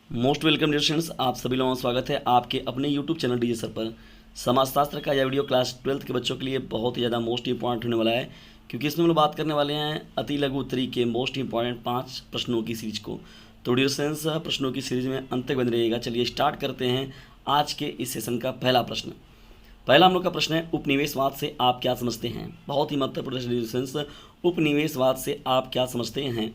Most welcome dear students, आप सभी लोगों का स्वागत है आपके अपने यूट्यूब चैनल डीजे सर पर। समाजशास्त्र का यह वीडियो क्लास 12th के बच्चों के लिए बहुत ही ज़्यादा मोस्ट इंपॉर्टेंट होने वाला है, क्योंकि इसमें हम लोग बात करने वाले हैं अति लघु उत्तरी के मोस्ट इंपॉर्टेंट 5 प्रश्नों की सीरीज को। तो डियर स्टूडेंट्स, प्रश्नों की सीरीज में अंत तक बने रहिएगा। चलिए स्टार्ट करते हैं आज के इस सेशन का पहला प्रश्न। पहला हम लोग का प्रश्न है, उपनिवेशवाद से आप क्या समझते हैं। बहुत ही महत्वपूर्ण प्रश्न डियर स्टूडेंट्स, उपनिवेशवाद से आप क्या समझते हैं।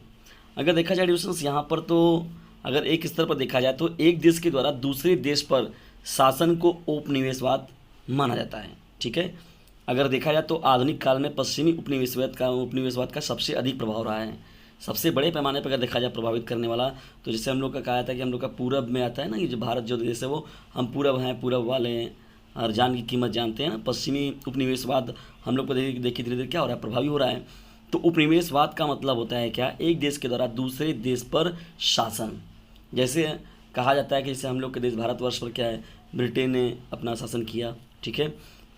अगर देखा जाए डियर स्टूडेंट्स, यहाँ पर तो अगर एक स्तर पर देखा जाए तो एक देश के द्वारा दूसरे देश पर शासन को उपनिवेशवाद माना जाता है। ठीक है, अगर देखा जाए तो आधुनिक काल में पश्चिमी उपनिवेशवाद का सबसे अधिक प्रभाव रहा है। सबसे बड़े पैमाने पर अगर देखा जाए प्रभावित करने वाला, तो जैसे हम लोग का कहा था कि हम लोग का पूरब में आता है ना, ये जो भारत जो देश है वो हम पूरब हैं, पूरब वाले हैं, हर जान की कीमत जानते हैं ना। पश्चिमी उपनिवेशवाद हम लोग को देखिए धीरे धीरे क्या हो रहा है, प्रभावी हो रहा है। तो उपनिवेशवाद का मतलब होता है क्या, एक देश के द्वारा दूसरे देश पर शासन। जैसे कहा जाता है कि जैसे हम लोग के देश भारतवर्ष पर क्या है, ब्रिटेन ने अपना शासन किया। ठीक है,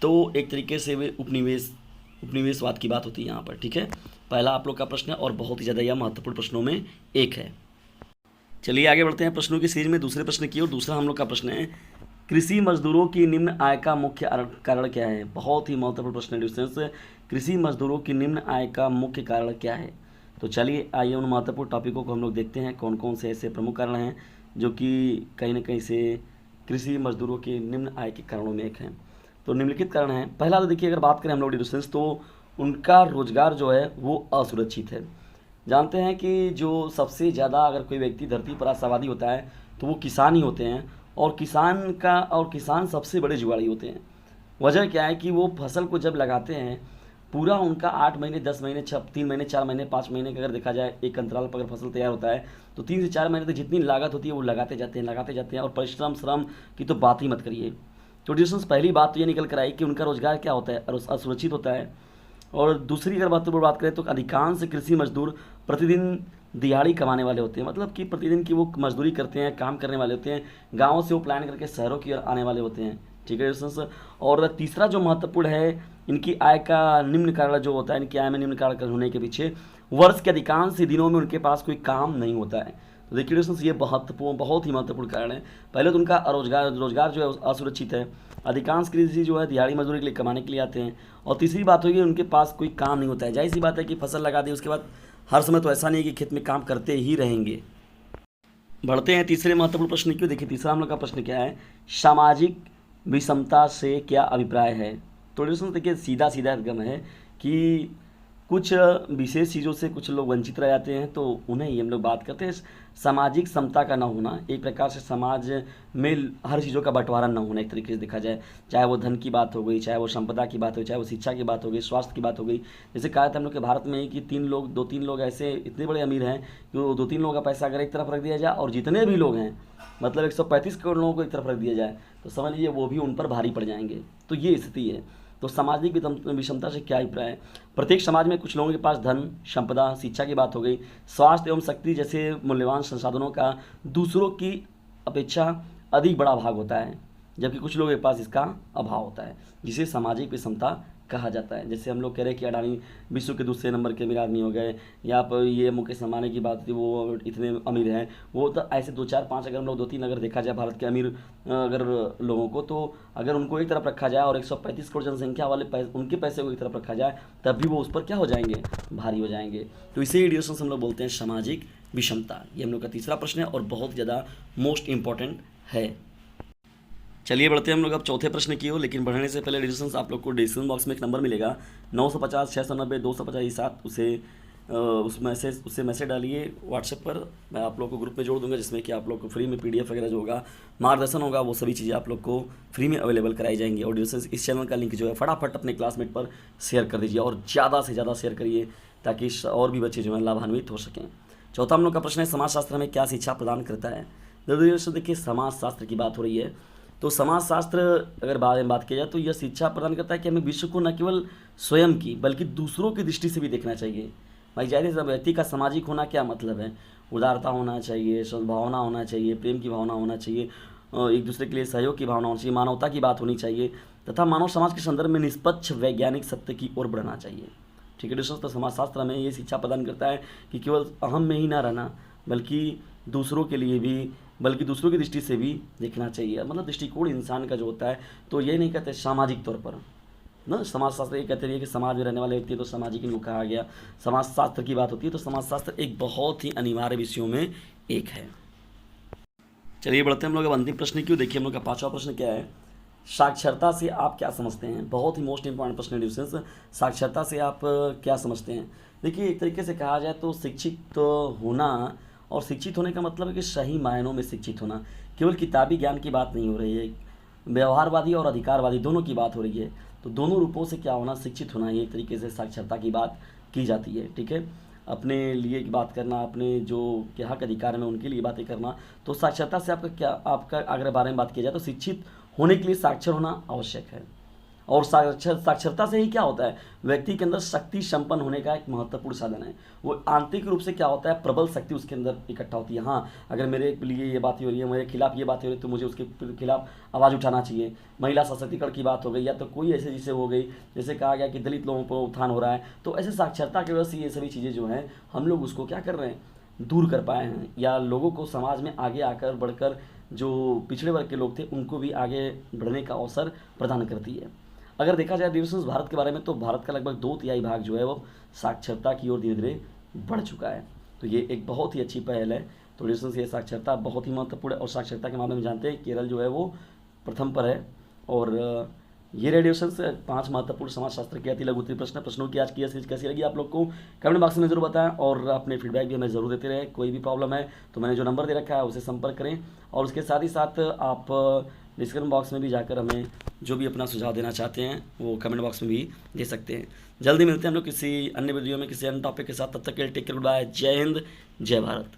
तो एक तरीके से वे उपनिवेशवाद की बात होती है यहाँ पर। ठीक है, पहला आप लोग का प्रश्न है और बहुत ही ज़्यादा यह महत्वपूर्ण प्रश्नों में एक है। चलिए आगे बढ़ते हैं प्रश्नों की सीरीज में दूसरे प्रश्न की ओर। दूसरा हम लोग का प्रश्न है, कृषि मजदूरों की निम्न आय का मुख्य कारण क्या है। बहुत ही महत्वपूर्ण प्रश्न है स्टूडेंट्स, कृषि मजदूरों की निम्न आय का मुख्य कारण क्या है। तो चलिए आइए उन महत्वपूर्ण टॉपिकों को हम लोग देखते हैं, कौन कौन से ऐसे प्रमुख कारण हैं जो कि कहीं ना कहीं से कृषि मजदूरों की निम्न आय के कारणों में एक हैं। तो निम्नलिखित कारण हैं। पहला तो देखिए, अगर बात करें हम लोग स्टूडेंट्स, तो उनका रोजगार जो है वो असुरक्षित है। जानते हैं कि जो सबसे ज़्यादा अगर कोई व्यक्ति धरती पर आशावादी होता है तो वो किसान ही होते हैं, और किसान सबसे बड़े जुगाड़ी होते हैं। वजह क्या है कि वो फसल को जब लगाते हैं, पूरा उनका 8 महीने 10 महीने 3 महीने 4 महीने 5 महीने का अगर देखा जाए एक अंतराल पर अगर फसल तैयार होता है, तो 3 से 4 महीने तक जितनी लागत होती है वो लगाते जाते हैं, और परिश्रम श्रम की तो बात ही मत करिए। तो डिस्टेंस पहली बात तो ये निकल कर आई कि उनका रोजगार क्या होता है, असुरक्षित होता है। और दूसरी अगर महत्वपूर्ण बात करें तो अधिकांश कृषि मजदूर प्रतिदिन दिहाड़ी कमाने वाले होते हैं, मतलब कि प्रतिदिन की वो मजदूरी करते हैं, काम करने वाले होते हैं। गाँव से वो प्लान करके शहरों की ओर आने वाले होते हैं। ठीक है दोस्तों, और तीसरा जो महत्वपूर्ण है, इनकी आय का निम्न कारण जो होता है, इनकी आय में निम्न कारण होने के पीछे वर्ष के अधिकांश दिनों में उनके पास कोई काम नहीं होता है। तो देखिए दोस्तों, ये बहुत ही महत्वपूर्ण कारण है। पहले तो उनका रोजगार जो है असुरक्षित है। अधिकांश कृषि जो है दिहाड़ी मजदूरी के लिए कमाने के लिए आते हैं। और तीसरी बात होगी, उनके पास कोई काम नहीं होता है। जाहिर सी बात है कि फसल लगा दी उसके बाद हर समय तो ऐसा नहीं है कि खेत में काम करते ही रहेंगे। बढ़ते हैं तीसरे महत्वपूर्ण प्रश्न की। देखिए तीसरा हम लोग का प्रश्न क्या है, सामाजिक विषमता से क्या अभिप्राय है। तो देखिए सीधा सीधा एकदम है कि कुछ विशेष चीज़ों से कुछ लोग वंचित रह जाते हैं, तो उन्हें ही हम लोग बात करते हैं सामाजिक समता का ना होना। एक प्रकार से समाज में हर चीज़ों का बंटवारा ना होना, एक तरीके से देखा जाए, चाहे वो धन की बात हो गई, चाहे वो संपदा की बात हो गई, चाहे वो शिक्षा की बात हो गई, स्वास्थ्य की बात हो गई। जैसे कहा था हम लोग के भारत में कि 2-3 लोग ऐसे इतने बड़े अमीर हैं कि वो 2-3 लोगों का पैसा अगर एक तरफ रख दिया जाए, और जितने भी लोग हैं मतलब 135 करोड़ लोगों को एक तरफ रख दिया जाए, तो समझ लीजिए वो भी उन पर भारी पड़ जाएंगे। तो ये स्थिति है। तो सामाजिक विषमता से क्या अभिप्राय है। प्रत्येक समाज में कुछ लोगों के पास धन, संपदा, शिक्षा की बात हो गई, स्वास्थ्य एवं शक्ति जैसे मूल्यवान संसाधनों का दूसरों की अपेक्षा अधिक बड़ा भाग होता है, जबकि कुछ लोगों के पास इसका अभाव होता है, जिसे सामाजिक विषमता कहा जाता है। जैसे हम लोग कह रहे हैं कि अडानी विश्व के दूसरे नंबर के अमीर आदमी हो गए, या पर ये मुकेश अंबानी की बात थी, वो इतने अमीर हैं। वो तो ऐसे 2-4-5 अगर हम लोग 2-3 अगर देखा जाए भारत के अमीर अगर लोगों को, तो अगर उनको एक तरफ रखा जाए और 135 करोड़ जनसंख्या वाले उनके पैसे को एक तरफ रखा जाए, तब भी वो उस पर क्या हो जाएंगे, भारी हो जाएंगे। तो इसे एडियोशन हम लोग बोलते हैं सामाजिक विषमता। ये हम लोग का तीसरा प्रश्न है और बहुत ज़्यादा मोस्ट इंपॉर्टेंट है। चलिए बढ़ते हैं हम लोग अब चौथे प्रश्न की ओर। लेकिन बढ़ने से पहले डिस्क्रिप्शन आप लोग को डिस्क्रिप्शन बॉक्स में एक नंबर मिलेगा 950 690 250 7, उससे मैसेज डालिए व्हाट्सएप पर। मैं आप लोग को ग्रुप में जोड़ दूंगा, जिसमें कि आप लोग को फ्री में PDF वगैरह जो होगा, मार्गदर्शन होगा, वो सभी चीज़ें आप लोग को फ्री में अवेलेबल कराई जाएंगी। और डिस्क्रिप्शन इस चैनल का लिंक जो है फटाफट अपने क्लासमेट पर शेयर कर दीजिए, और ज़्यादा से ज़्यादा शेयर करिए, ताकि और भी बच्चे जो हैं लाभान्वित हो सकें। चौथा हम लोग का प्रश्न है, समाजशास्त्र में क्या शिक्षा प्रदान करता है। देखिए समाजशास्त्र की बात हो रही है, तो समाजशास्त्र अगर बारे में बात की जाए तो यह शिक्षा प्रदान करता है कि हमें विश्व को न केवल स्वयं की बल्कि दूसरों की दृष्टि से भी देखना चाहिए। भाई जाहिर है, व्यक्ति का सामाजिक होना क्या मतलब है, उदारता होना चाहिए, सद्भावना होना चाहिए, प्रेम की भावना होना चाहिए, एक दूसरे के लिए सहयोग की भावना होनी चाहिए, मानवता की बात होनी चाहिए, तथा मानव समाज के संदर्भ में निष्पक्ष वैज्ञानिक सत्य की ओर बढ़ना चाहिए। ठीक है दोस्तों, तो समाजशास्त्र हमें ये शिक्षा प्रदान करता है कि केवल अहम में ही ना रहना, बल्कि दूसरों के लिए भी बल्कि दूसरों की दृष्टि से भी देखना चाहिए। मतलब दृष्टिकोण इंसान का जो होता है, तो ये नहीं कहते सामाजिक तौर पर ना, समाजशास्त्र ये कहते हैं कि समाज में रहने वाले व्यक्ति तो सामाजिक इनको कहा गया। समाजशास्त्र की बात होती है तो समाजशास्त्र एक बहुत ही अनिवार्य विषयों में एक है। चलिए बढ़ते हैं हम लोग अब अंतिम प्रश्न की। देखिए हम लोग का 5वां प्रश्न क्या है, साक्षरता से आप क्या समझते हैं। बहुत ही मोस्ट इंपॉर्टेंट प्रश्न है डिविजन्स, साक्षरता से आप क्या समझते हैं। देखिए एक तरीके से कहा जाए तो शिक्षित तो होना, और शिक्षित होने का मतलब है कि सही मायनों में शिक्षित होना, केवल किताबी ज्ञान की बात नहीं हो रही है, व्यवहारवादी और अधिकारवादी दोनों की बात हो रही है। तो दोनों रूपों से क्या होना, शिक्षित होना, ये एक तरीके से साक्षरता की बात की जाती है। ठीक है, अपने लिए की बात करना, अपने जो के हक अधिकार में उनके लिए बातें करना। तो साक्षरता से आपका क्या, आपका अगर बारे में बात की जाए तो शिक्षित होने के लिए साक्षर होना आवश्यक है। और साक्षरता से ही क्या होता है, व्यक्ति के अंदर शक्ति संपन्न होने का एक महत्वपूर्ण साधन है। वो आंतरिक रूप से क्या होता है, प्रबल शक्ति उसके अंदर इकट्ठा होती है। हाँ, अगर मेरे लिए ये बात हो रही है, मेरे खिलाफ ये बात हो रही है, तो मुझे उसके खिलाफ आवाज़ उठाना चाहिए। महिला सशक्तिकरण की बात हो गई, या तो कोई ऐसे जिसे हो गई, जैसे कहा गया कि दलित लोगों पर उत्थान हो रहा है, तो ऐसे साक्षरता की वजह से ये सभी चीज़ें जो हैं हम लोग उसको क्या कर रहे हैं, दूर कर पाए हैं, या लोगों को समाज में आगे आकर बढ़कर जो पिछड़े वर्ग के लोग थे उनको भी आगे बढ़ने का अवसर प्रदान करती है। अगर देखा जाए डिविजन्स भारत के बारे में, तो भारत का लगभग 2/3 भाग जो है वो साक्षरता की ओर धीरे धीरे बढ़ चुका है। तो ये एक बहुत ही अच्छी पहल है। तो डिविजन्स ये साक्षरता बहुत ही महत्वपूर्ण है। और साक्षरता के मामले में जानते हैं केरल जो है वो प्रथम पर है। और ये रेडिएशंस 5 महत्वपूर्ण समाजशास्त्र के अति लघु उत्तरीय प्रश्नों की आज की सीरीज कैसी लगी आप लोग को कमेंट बॉक्स में जरूर बताएं, और अपने फीडबैक भी हमें जरूर देते रहें। कोई भी प्रॉब्लम है तो मैंने जो नंबर दे रखा है उसे संपर्क करें, और उसके साथ ही साथ आप डिस्क्रिप्शन बॉक्स में भी जाकर हमें जो भी अपना सुझाव देना चाहते हैं वो कमेंट बॉक्स में भी दे सकते हैं। जल्दी मिलते हैं हम लोग किसी अन्य वीडियो में किसी अन्य टॉपिक के साथ। तब तक के लिए टेक केयर, गुड बाय, जय हिंद, जय भारत।